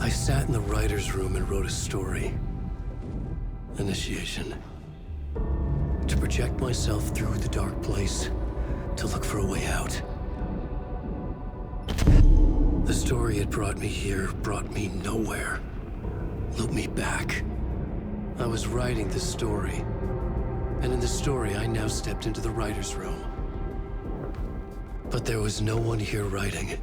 I sat in the writer's room and wrote a story. Initiation. To project myself through the dark place, to look for a way out. The story had brought me here, brought me nowhere. Looped me back. I was writing the story. And in the story, I now stepped into the writer's room. But there was no one here writing it.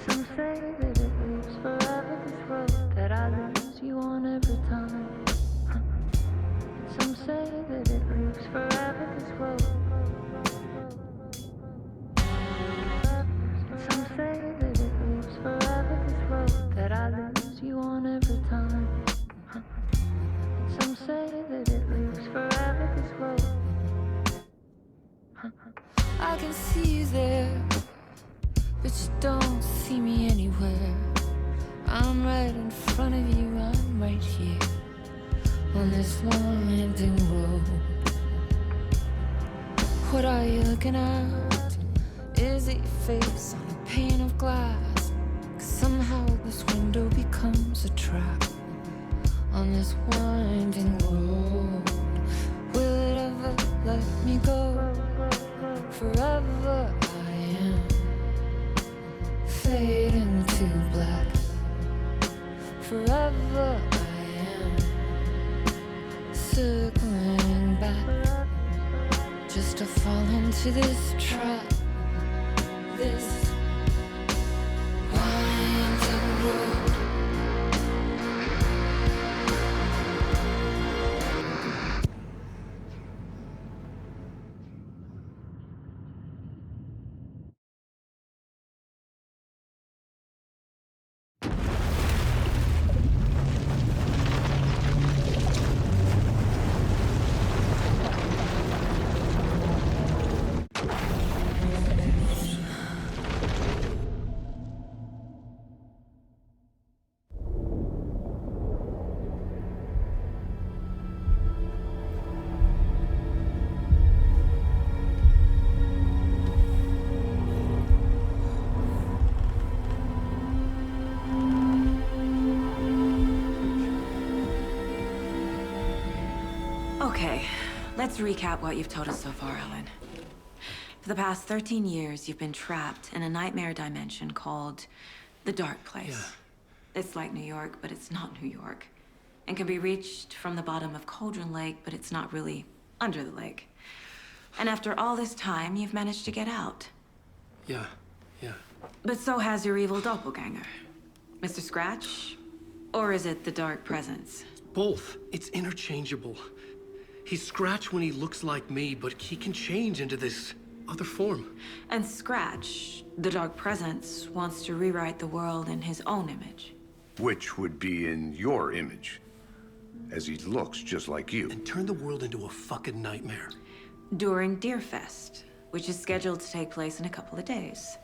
Some say that it lives forever, this road that I lose you on every time. Some say that it lives forever, this road. Some say that it lives forever, this road that I lose you on every time. Some say that it lives forever, this road. I can see you there, but you don't see me anywhere. I'm right in front of you, I'm right here on this winding road. What are you looking at? Is it your face on a pane of glass? 'Cause somehow this window becomes a trap on this winding road. Will it ever let me go? Forever I am fading to black. Forever I am circling back, just to fall into this trap, this winding road. Okay, let's recap what you've told us so far, Ellen. For the past 13 years, you've been trapped in a nightmare dimension called the Dark Place. Yeah. It's like New York, but it's not New York. And can be reached from the bottom of Cauldron Lake, but it's not really under the lake. And after all this time, you've managed to get out. Yeah. But so has your evil doppelganger. Mr. Scratch? Or is it the Dark Presence? Both. It's interchangeable. He's Scratch when he looks like me, but he can change into this other form. And Scratch, the Dark Presence, wants to rewrite the world in his own image. Which would be in your image, as he looks just like you. And turn the world into a fucking nightmare. During Deerfest, which is scheduled to take place in a couple of days.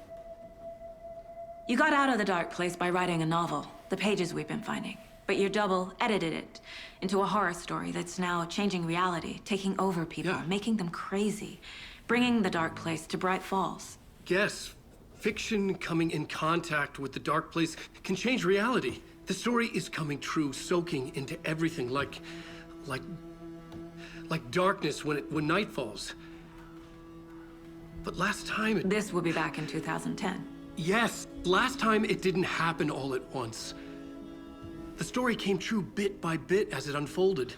You got out of the Dark Place by writing a novel, the pages we've been finding. But your double edited it into a horror story that's now changing reality, taking over people, Yeah. making them crazy, bringing the Dark Place to Bright Falls. Yes, fiction coming in contact with the dark place can change reality. The story is coming true, soaking into everything like darkness when night falls. But last time This will be back in 2010. Yes, last time it didn't happen all at once. The story came true bit by bit as it unfolded.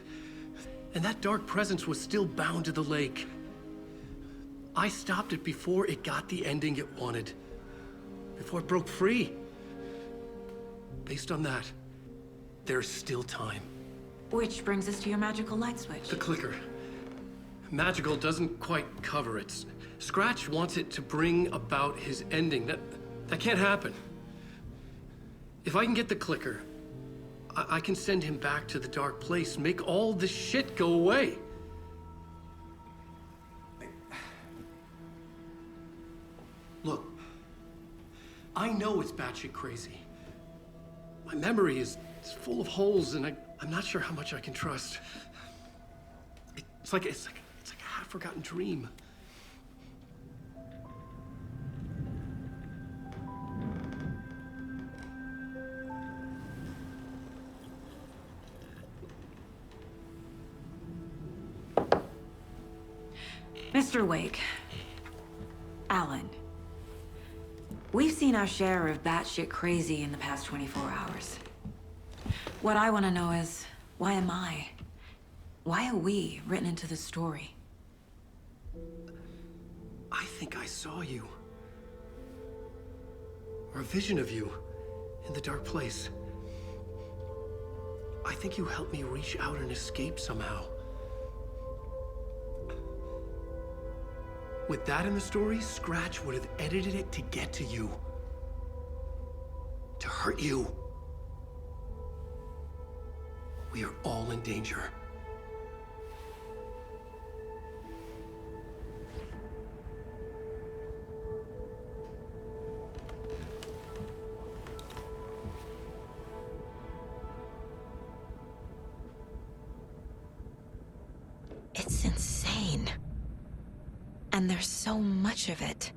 And that dark presence was still bound to the lake. I stopped it before it got the ending it wanted. before it broke free. Based on that, there's still time. Which brings us to your magical light switch. The clicker. Magical doesn't quite cover it. Scratch wants it to bring about his ending. That can't happen. If I can get the clicker, I can send him back to the dark place, make all this shit go away. Look, I know it's batshit crazy. My memory is full of holes, and I'm not sure how much I can trust. It's like a half-forgotten dream. Mr. Wake. Alan. We've seen our share of batshit crazy in the past 24 hours. What I want to know is, why am I? Why are we written into the story? I think I saw you. Or a vision of you in the dark place. I think you helped me reach out and escape somehow. With that in the story, Scratch would have edited it to get to you. To hurt you. We are all in danger. It's insane. And there's so much of it.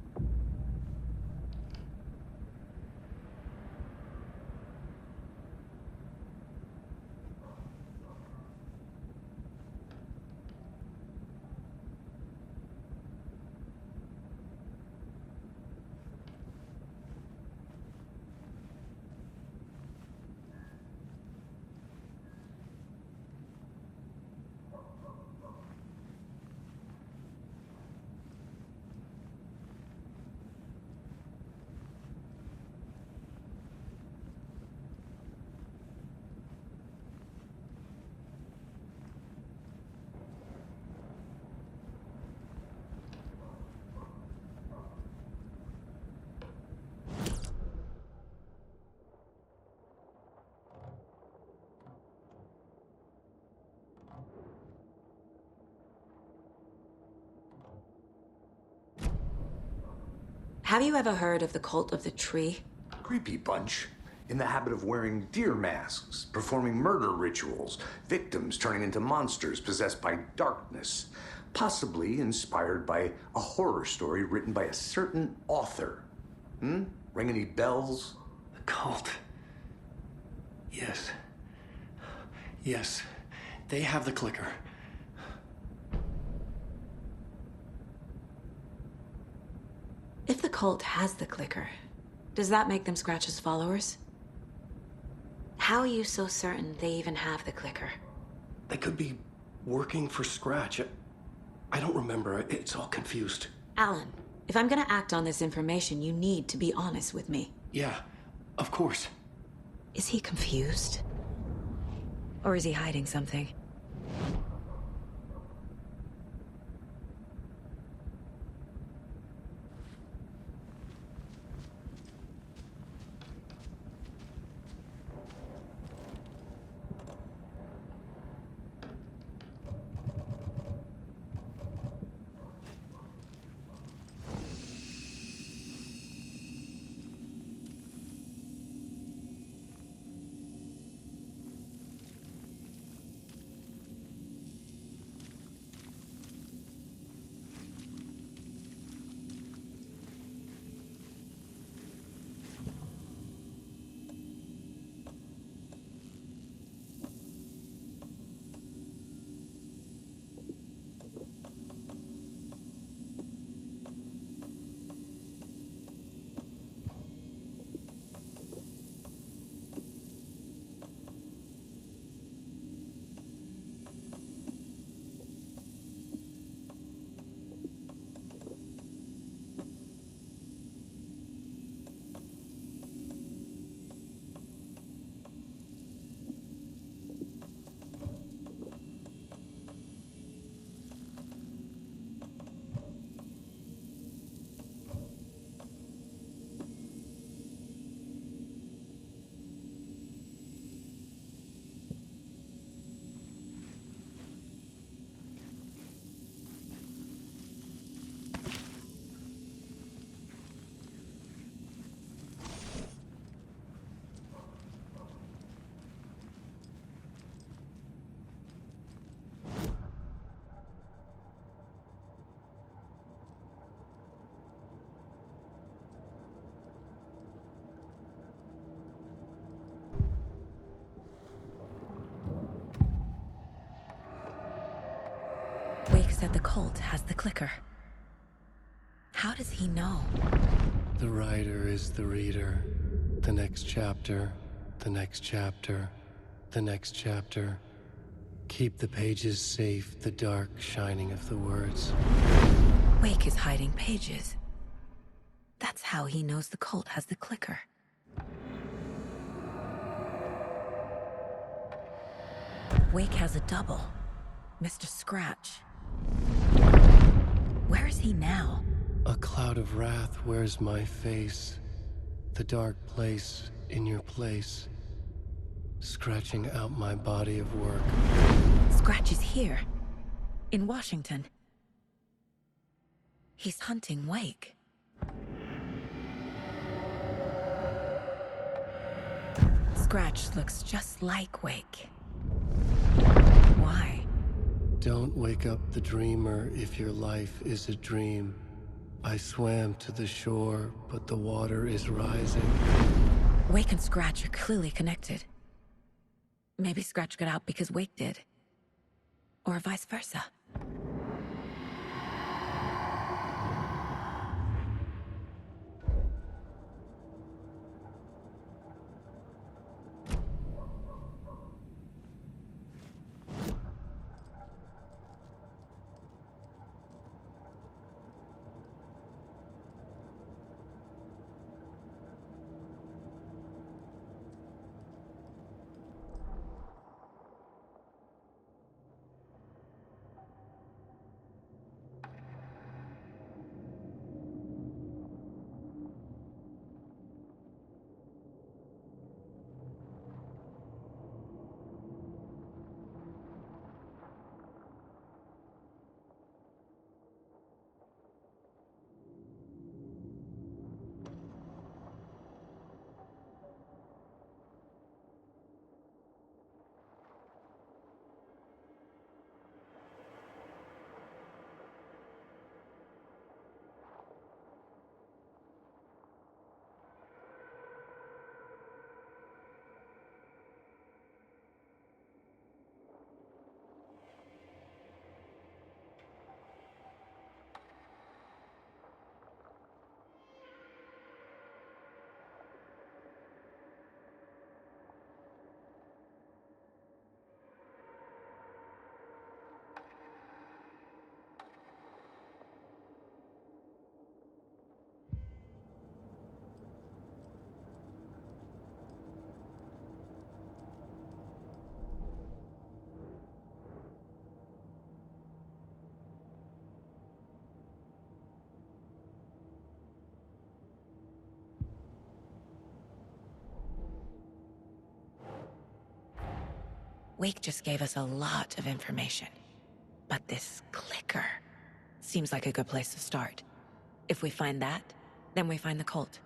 Have you ever heard of the Cult of the Tree? Creepy bunch. In the habit of wearing deer masks, performing murder rituals, victims turning into monsters possessed by darkness. Possibly inspired by a horror story written by a certain author. Ring any bells? The cult. Yes. Yes. They have the clicker. If the cult has the clicker, does that make them Scratch's followers? How are you so certain they even have the clicker? They could be working for Scratch. I don't remember. It's all confused. Alan, if I'm gonna act on this information, you need to be honest with me. Yeah, of course. Is he confused? Or is he hiding something? said the cult has the clicker. How does he know? The writer is the reader. The next chapter, the next chapter, the next chapter. Keep the pages safe, the dark shining of the words. Wake is hiding pages. That's how he knows the cult has the clicker. Wake has a double, Mr. Scratch. Where is he now? A cloud of wrath wears my face. The dark place in your place. Scratching out my body of work. Scratch is here, in Washington. He's hunting Wake. Scratch looks just like Wake. Why? Don't wake up the dreamer if your life is a dream. I swam to the shore, but the water is rising. Wake and Scratch are clearly connected. Maybe Scratch got out because Wake did. Or vice versa. Wake just gave us a lot of information. But this clicker seems like a good place to start. If we find that, then we find the cult.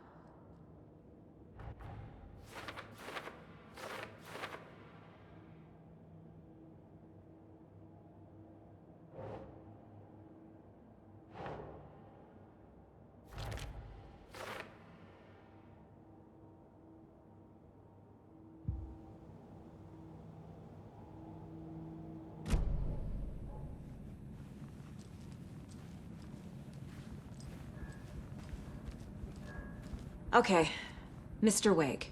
Okay, Mr. Wake.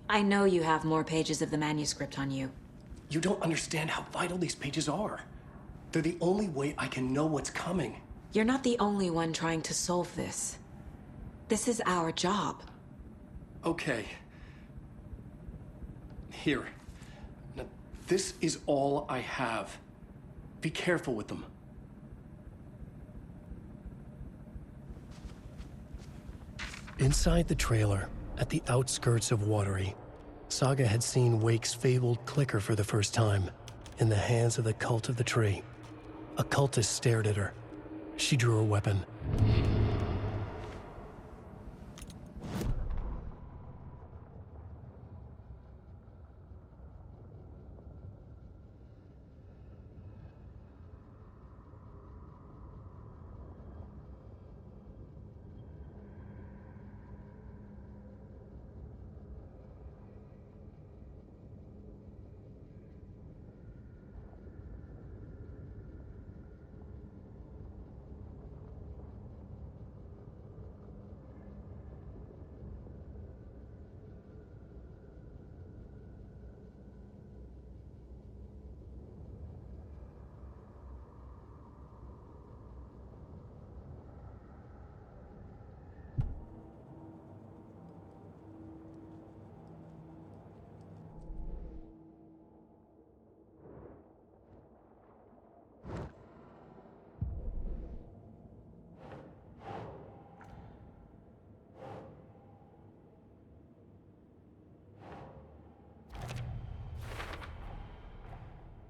I know you have more pages of the manuscript on you. You don't understand how vital these pages are. They're the only way I can know what's coming. You're not the only one trying to solve this. This is our job. Okay. Here. Now, this is all I have. Be careful with them. Inside the trailer, at the outskirts of Watery, Saga had seen Wake's fabled clicker for the first time, in the hands of the Cult of the Tree. A cultist stared at her. She drew her weapon.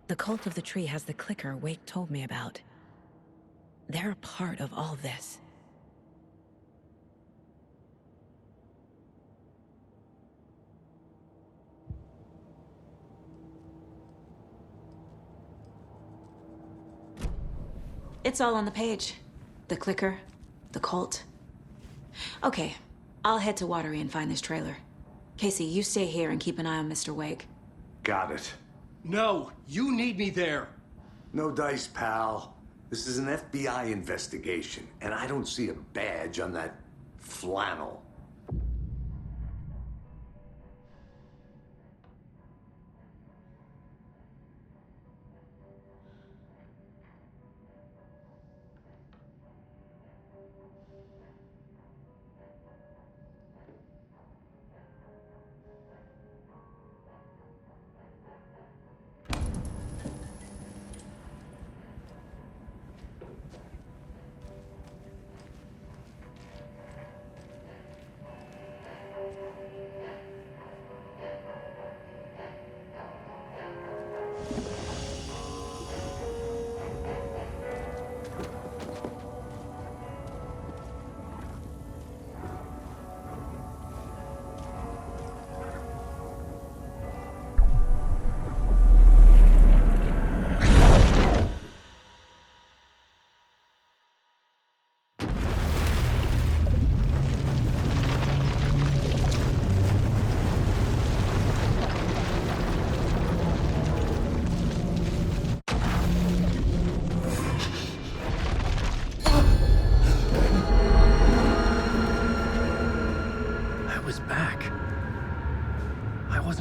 The Cult of the Tree has the clicker Wake told me about. They're a part of all this. It's all on the page. The clicker, the cult. Okay, I'll head to Watery and find this trailer. Casey, you stay here and keep an eye on Mr. Wake. Got it. No, you need me there. No dice, pal. This is an FBI investigation, and I don't see a badge on that flannel.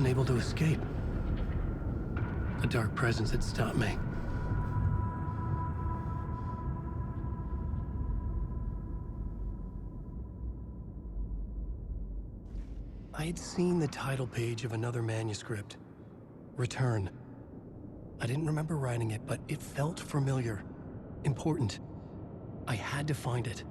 Able to escape. A dark presence had stopped me. I had seen the title page of another manuscript. Return. I didn't remember writing it, but it felt familiar. Important. I had to find it.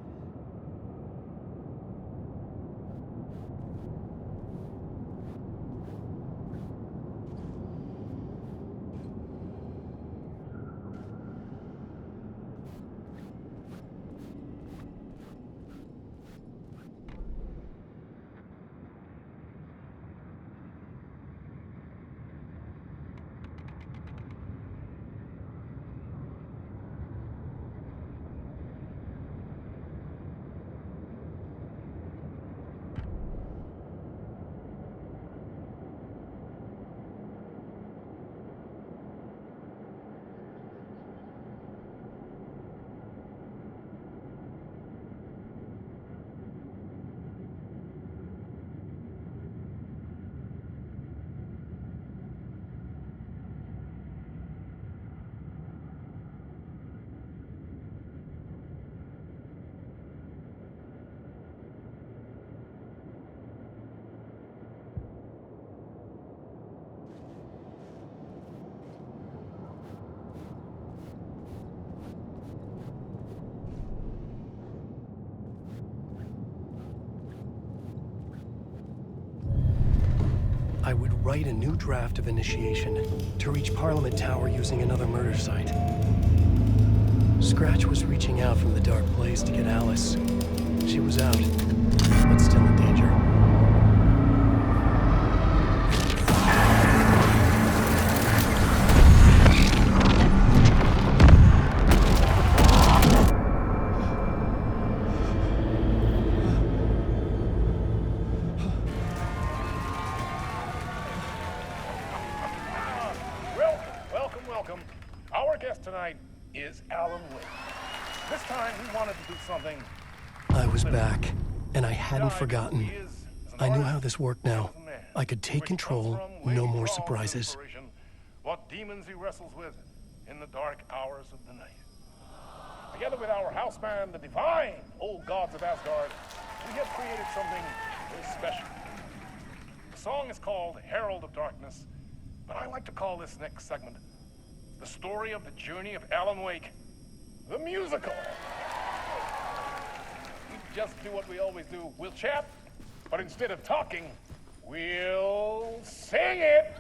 I would write a new draft of initiation to reach Parliament Tower using another murder site. Scratch was reaching out from the dark place to get Alice. She was out, but still in danger. Welcome. Our guest tonight is Alan Wake. This time he wanted to do something. I was back, and I hadn't forgotten. I knew how this worked now. I could take control, no more surprises. What demons he wrestles with in the dark hours of the night. Together with our house band, the divine old gods of Asgard, we have created something very special. The song is called Herald of Darkness, but I like to call this next segment the story of the journey of Alan Wake, the musical. We just do what we always do. We'll chat, but instead of talking, we'll sing it.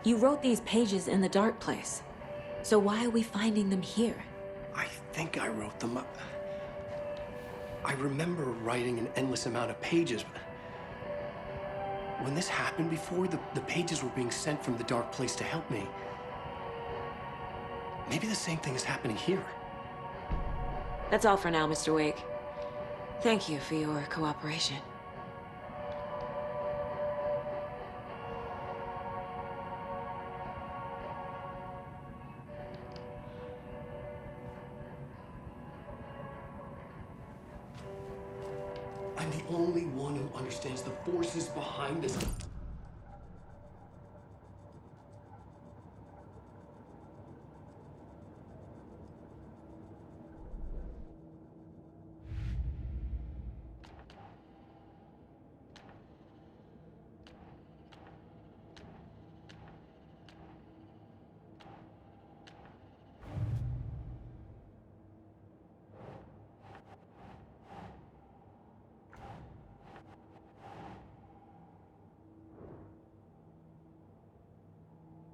You wrote these pages in the dark place. So why are we finding them here? I think I wrote them up. I remember writing an endless amount of pages, but when this happened before, the pages were being sent from the dark place to help me. Maybe the same thing is happening here. That's all for now, Mr. Wake. Thank you for your cooperation. I'm the only one who understands the forces behind this.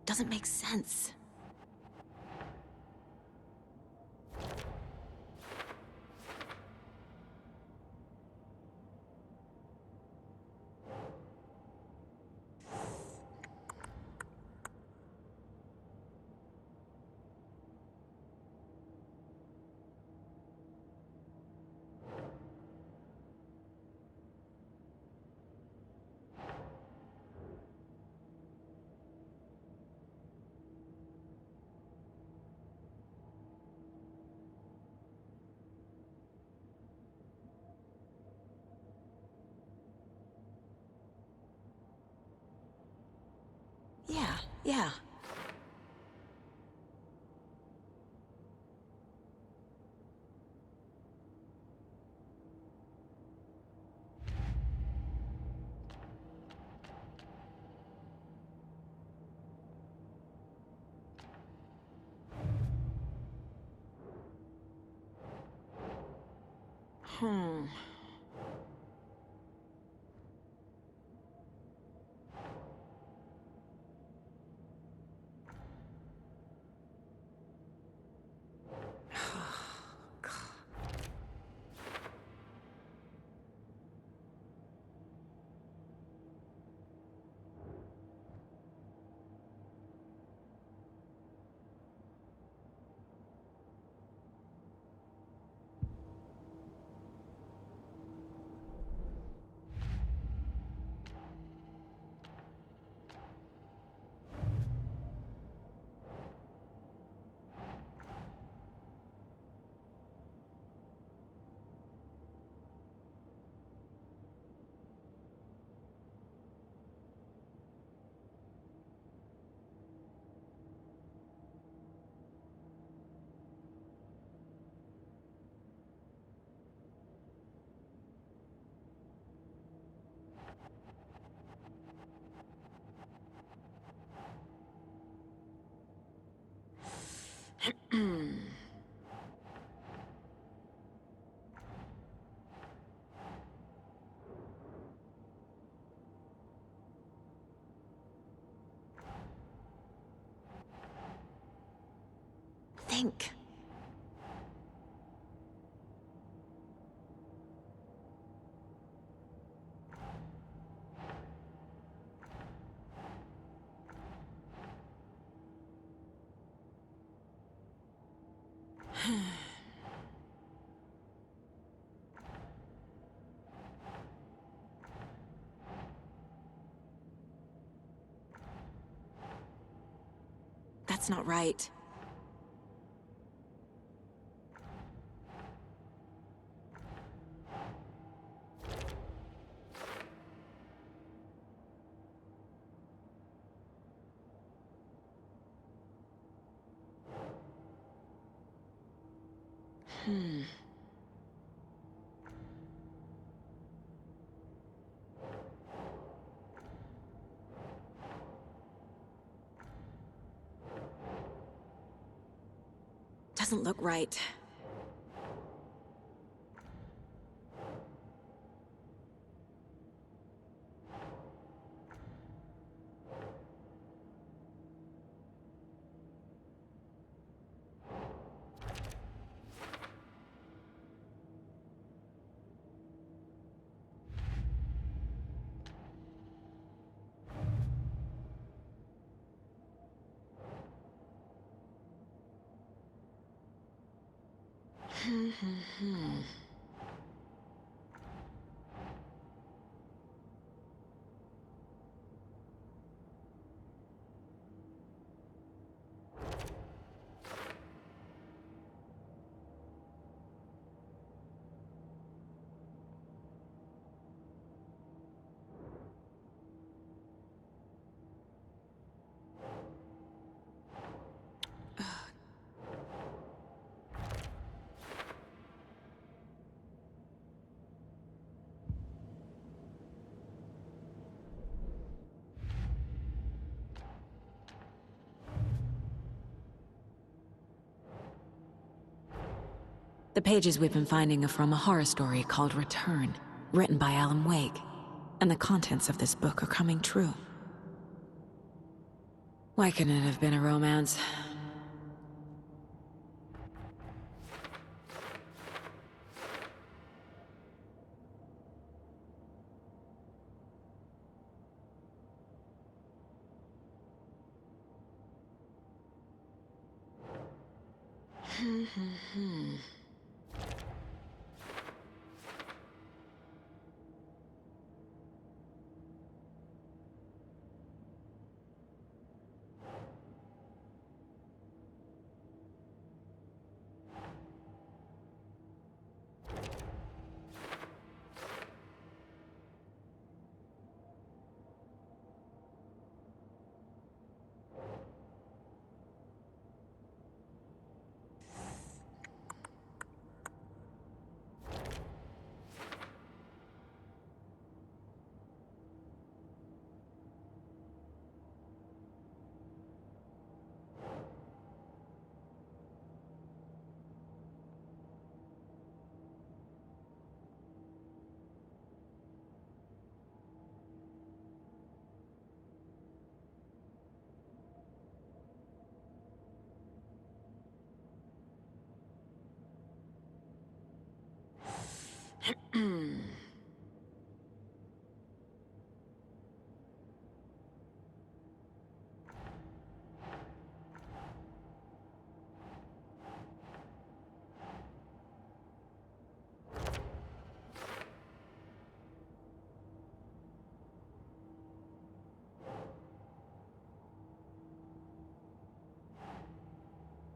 Doesn't make sense. Yeah. Hmm. Think. That's not right. Doesn't look right. The pages we've been finding are from a horror story called Return, written by Alan Wake. And the contents of this book are coming true. Why couldn't it have been a romance?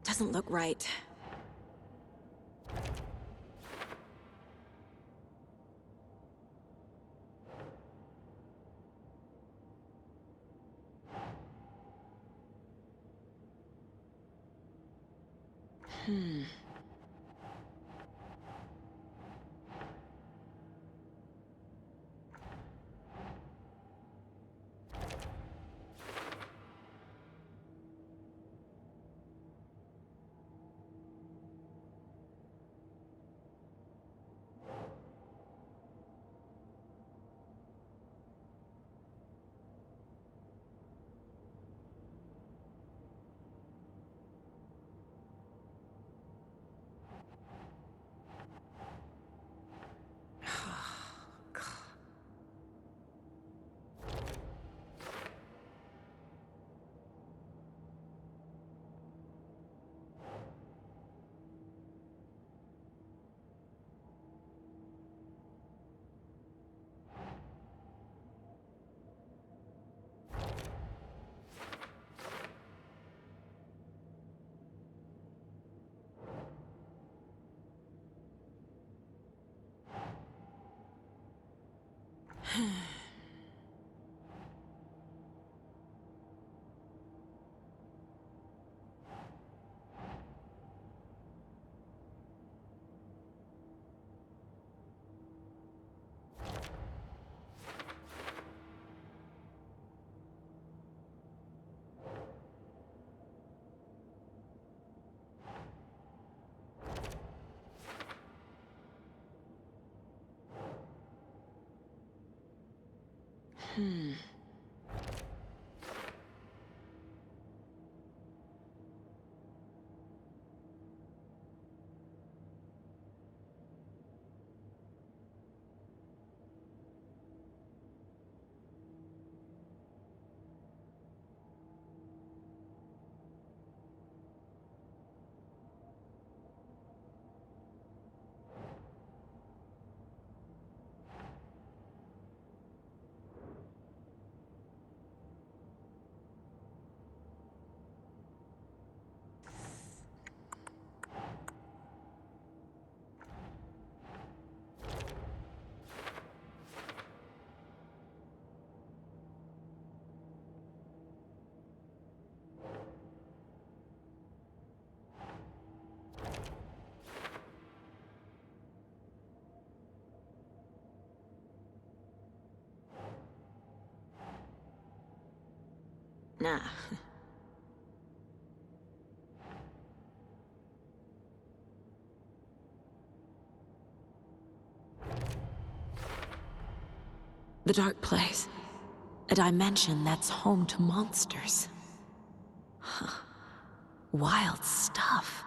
Doesn't look right. Nah. The Dark Place. A dimension that's home to monsters. Huh. Wild stuff.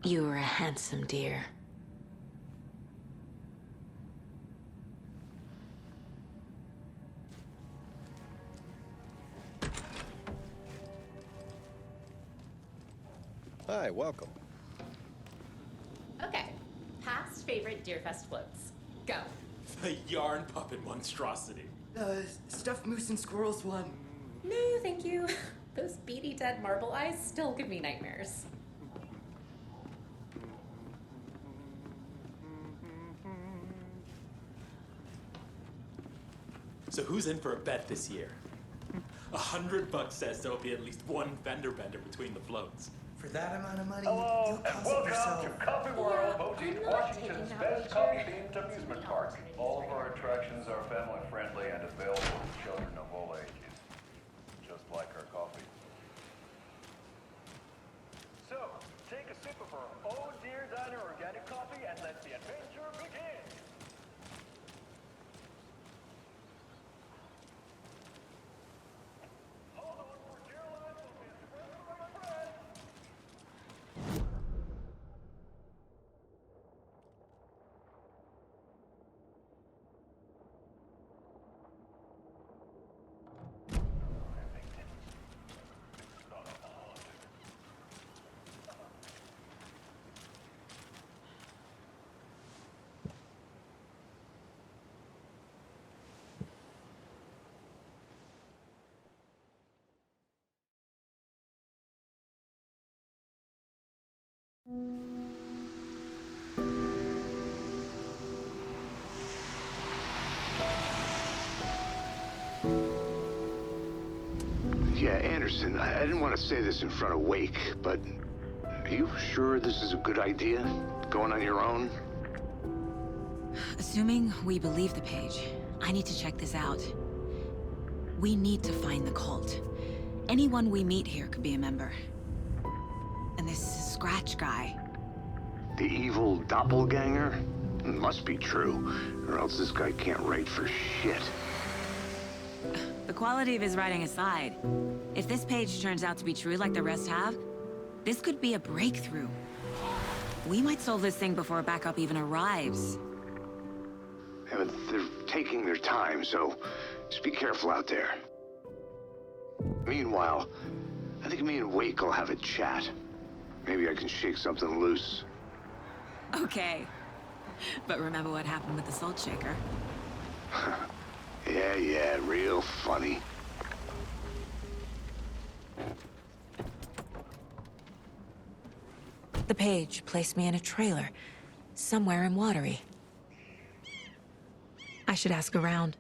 You were a handsome deer. Hi, welcome. Okay, past favorite Deerfest floats. Go. The yarn puppet monstrosity. Stuffed moose and squirrels one. No, thank you. Those beady dead marble eyes still give me nightmares. So who's in for a bet this year? $100 says there'll be at least one fender bender between the floats. For that amount of money, Hello, you'll and cost it welcome yourself. to Coffee World, voted Washington's best coffee-themed amusement park. All of our attractions are family-friendly and available to children of all ages, just like our coffee. So, take a sip of our Oh Dear Diner organic coffee and let the adventure begin. Hold on for Caroline, will be my friend. Yeah, Anderson, I didn't want to say this in front of Wake, but are you sure this is a good idea? Going on your own? Assuming we believe the page, I need to check this out. We need to find the cult. Anyone we meet here could be a member. And this Scratch guy. The evil doppelganger? Must be true, or else this guy can't write for shit. The quality of his writing aside, if this page turns out to be true like the rest have, this could be a breakthrough. We might solve this thing before backup even arrives. Yeah, but they're taking their time, so just be careful out there. Meanwhile, I think me and Wake will have a chat. Maybe I can shake something loose. Okay. But remember what happened with the Salt Shaker? Yeah, real funny. The page placed me in a trailer, somewhere in Watery. I should ask around.